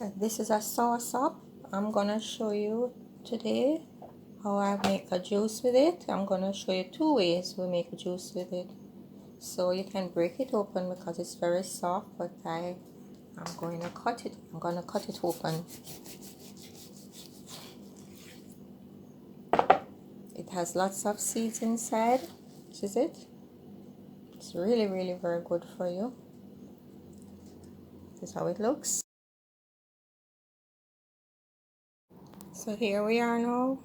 This is a soursop. I'm gonna show you today how I make a juice with it. I'm gonna show you two ways we make a juice with it. So you can break it open because it's very soft, but I'm gonna cut it. I'm gonna cut it open. It has lots of seeds inside. This is it. It's really very good for you. This is how it looks. So here we are now.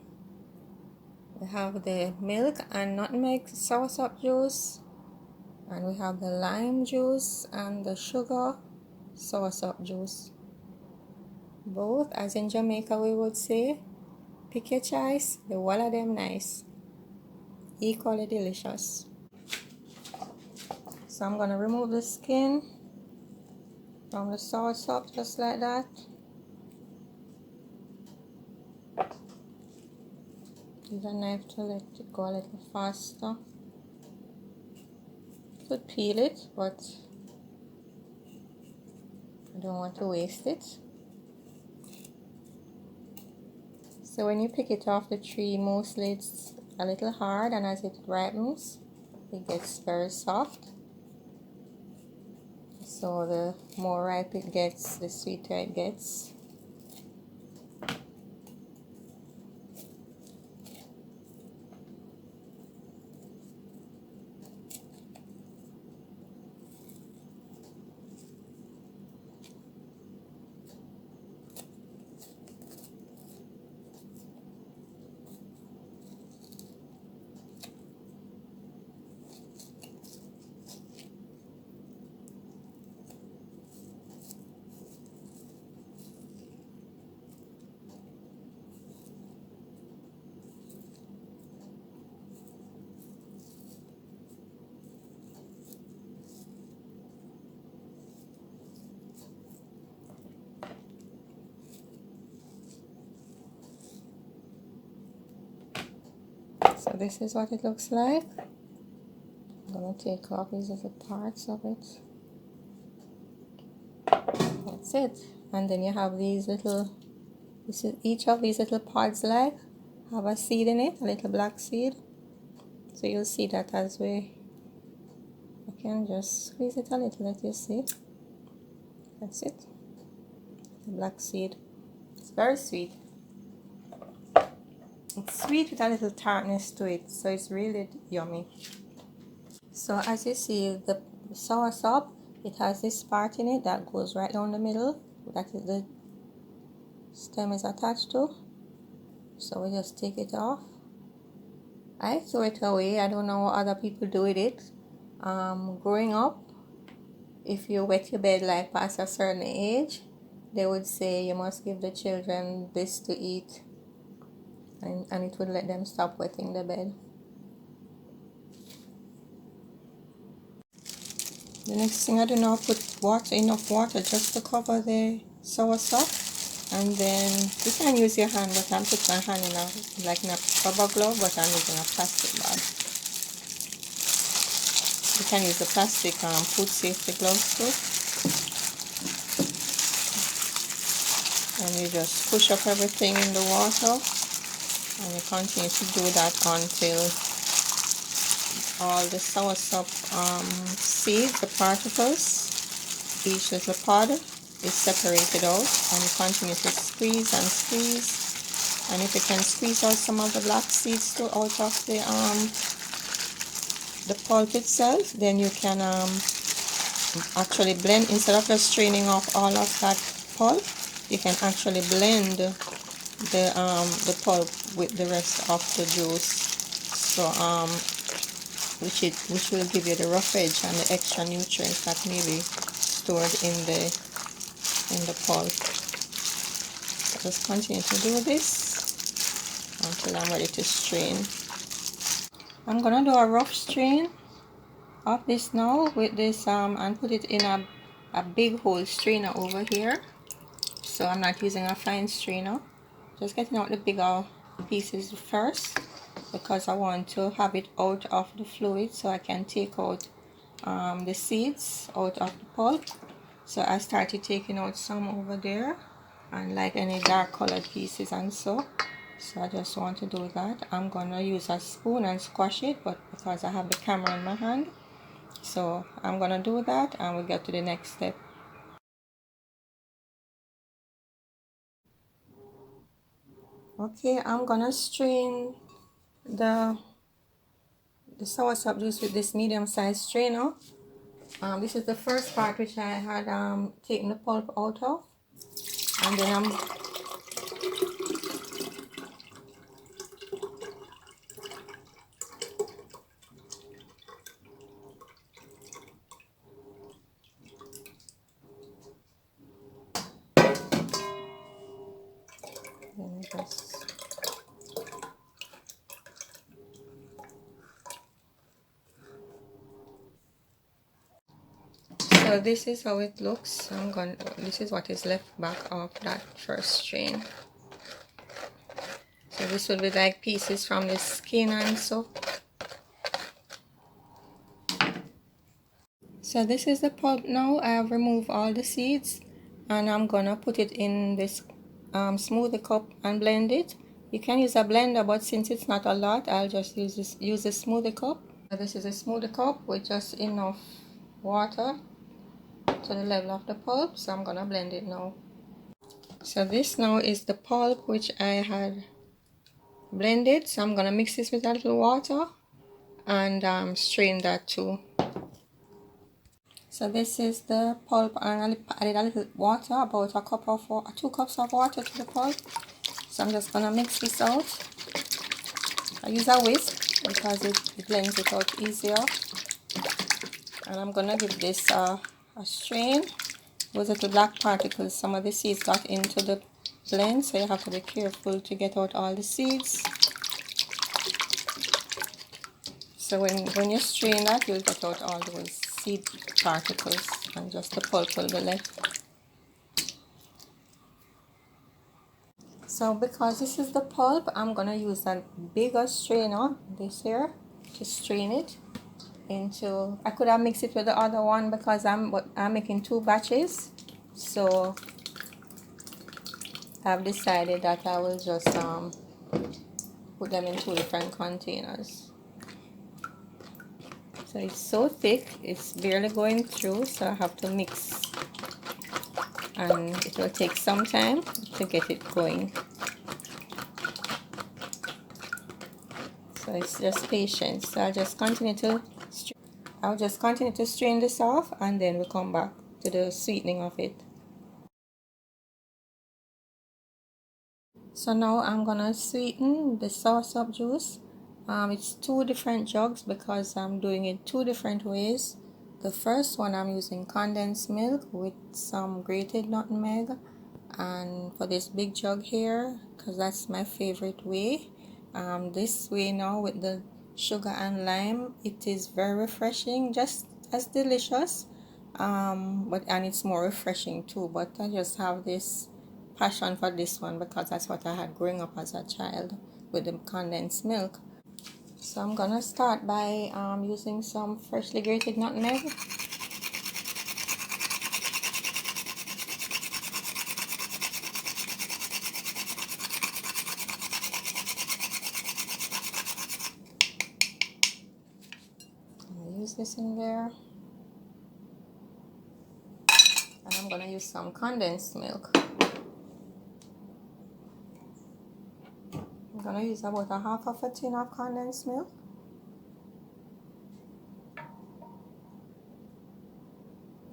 We have the milk and nutmeg soursop juice, and we have the lime juice and the sugar soursop juice. Both, as in Jamaica we would say, pick your choice, the one of them nice, equally delicious. So I'm gonna remove the skin from the soursop just like that. Use a knife to let it go a little faster. Could peel it, but I don't want to waste it. So when you pick it off the tree, mostly it's a little hard, and as it ripens, it gets very soft. So the more ripe it gets, the sweeter it gets. So this is what it looks like. I'm going to take off these little parts of it. That's it. And then you have these little, each of these little pods like have a seed in it, a little black seed. So you'll see that as I can just squeeze it a little, let you see. That's it. The black seed. It's very sweet. It's sweet with a little tartness to it, so it's really yummy. So as you see, the soursop, it has this part in it that goes right down the middle, that is the stem is attached to. So we just take it off. I throw it away. I don't know what other people do with it. Growing up, if you wet your bed like past a certain age, they would say you must give the children this to eat, and it would let them stop wetting the bed. The next thing I do now, put enough water just to cover the soursop, and then you can use your hand, but I'm putting my hand in a rubber glove, but I'm using a plastic bag. You can use the plastic food safety gloves too. And you just push up everything in the water, and you continue to do that until all the soursop seeds, the particles, each little pod is separated out, and you continue to squeeze and squeeze. And if you can squeeze out some of the black seeds too out of the pulp itself, then you can actually blend, instead of just straining off all of that pulp, you can actually blend the pulp with the rest of the juice. So which will give you the rough edge and the extra nutrients that may be stored in the pulp. So just continue to do this until I'm ready to strain. I'm gonna do a rough strain of this now with this and put it in a big hole strainer over here. So I'm not using a fine strainer, just getting out the bigger pieces first, because I want to have it out of the fluid so I can take out the seeds out of the pulp. So I started taking out some over there, unlike any dark colored pieces and so I just want to do that. I'm gonna use a spoon and squash it, but because I have the camera in my hand, so I'm gonna do that and we'll get to the next step. Okay, I'm gonna strain the soursop juice with this medium-sized strainer. This is the first part which I had taken the pulp out of, and then I'm just so this is how it looks. This is what is left back of that first strain. So this will be like pieces from the skin and so. So this is the pulp now. I have removed all the seeds and I'm gonna put it in this smoothie cup and blend it. You can use a blender, but since it's not a lot, I'll just use a smoothie cup. This is a smoothie cup with just enough water to the level of the pulp, so I'm gonna blend it now. So this now is the pulp which I had blended, so I'm gonna mix this with a little water and strain that too. So this is the pulp, and I added a little water, about a cup of 2 cups of water to the pulp. So I'm just gonna mix this out. I use a whisk because it blends it out easier, and I'm gonna give this a strain. Those little black particles, some of the seeds got into the blend, so you have to be careful to get out all the seeds. So when you strain that, you'll get out all those seed particles and just the pulp will be left. So because this is the pulp, I'm gonna use a bigger strainer, this here, to strain it into. I could have mixed it with the other one because I'm making 2 batches, so I've decided that I will just put them in 2 different containers. So it's so thick, it's barely going through, so I have to mix, and it will take some time to get it going. So it's just patience. So I'll just continue to strain this off, and then we'll come back to the sweetening of it. So now I'm gonna sweeten the soursop juice. It's 2 different jugs because I'm doing it 2 different ways. The first one I'm using condensed milk with some grated nutmeg, and for this big jug here, because that's my favorite way, this way now with the sugar and lime, it is very refreshing, just as delicious, and it's more refreshing too. But I just have this passion for this one because that's what I had growing up as a child with the condensed milk. So I'm gonna start by using some freshly grated nutmeg. I'll use this in there, and I'm gonna use some condensed milk. I'm gonna use about a half of a tin of condensed milk.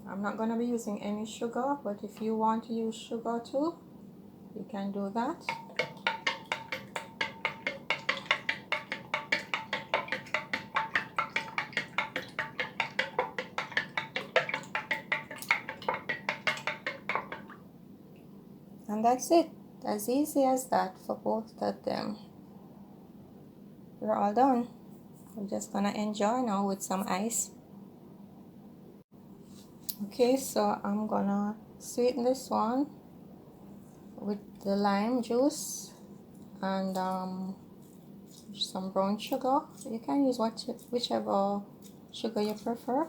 I'm not gonna be using any sugar, but if you want to use sugar too, you can do that. And that's it. As easy as that for both of them. We're all done. We're just gonna enjoy now with some ice. Okay, so I'm gonna sweeten this one with the lime juice and some brown sugar. You can use whichever sugar you prefer.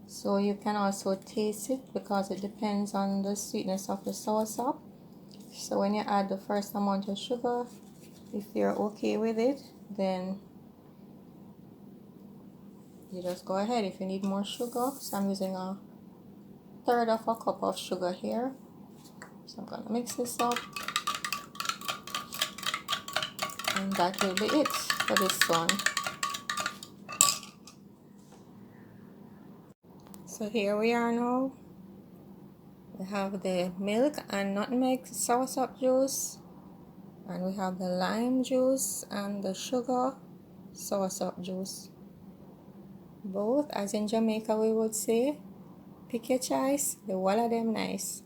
So you can also taste it because it depends on the sweetness of the soursop. So when you add the first amount of sugar, if you're okay with it, then you just go ahead. If you need more sugar, so I'm using a third of a cup of sugar here. So I'm gonna mix this up, and that will be it for this one. So here we are now. We have the milk and nutmeg soursop juice, and we have the lime juice and the sugar soursop juice. Both, as in Jamaica we would say, pick your choice, the all of them nice,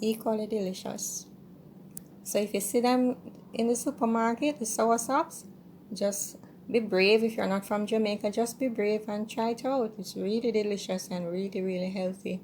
equally delicious. So if you see them in the supermarket, the soursops, just be brave. If you're not from Jamaica, just be brave and try it out. It's really delicious and really healthy.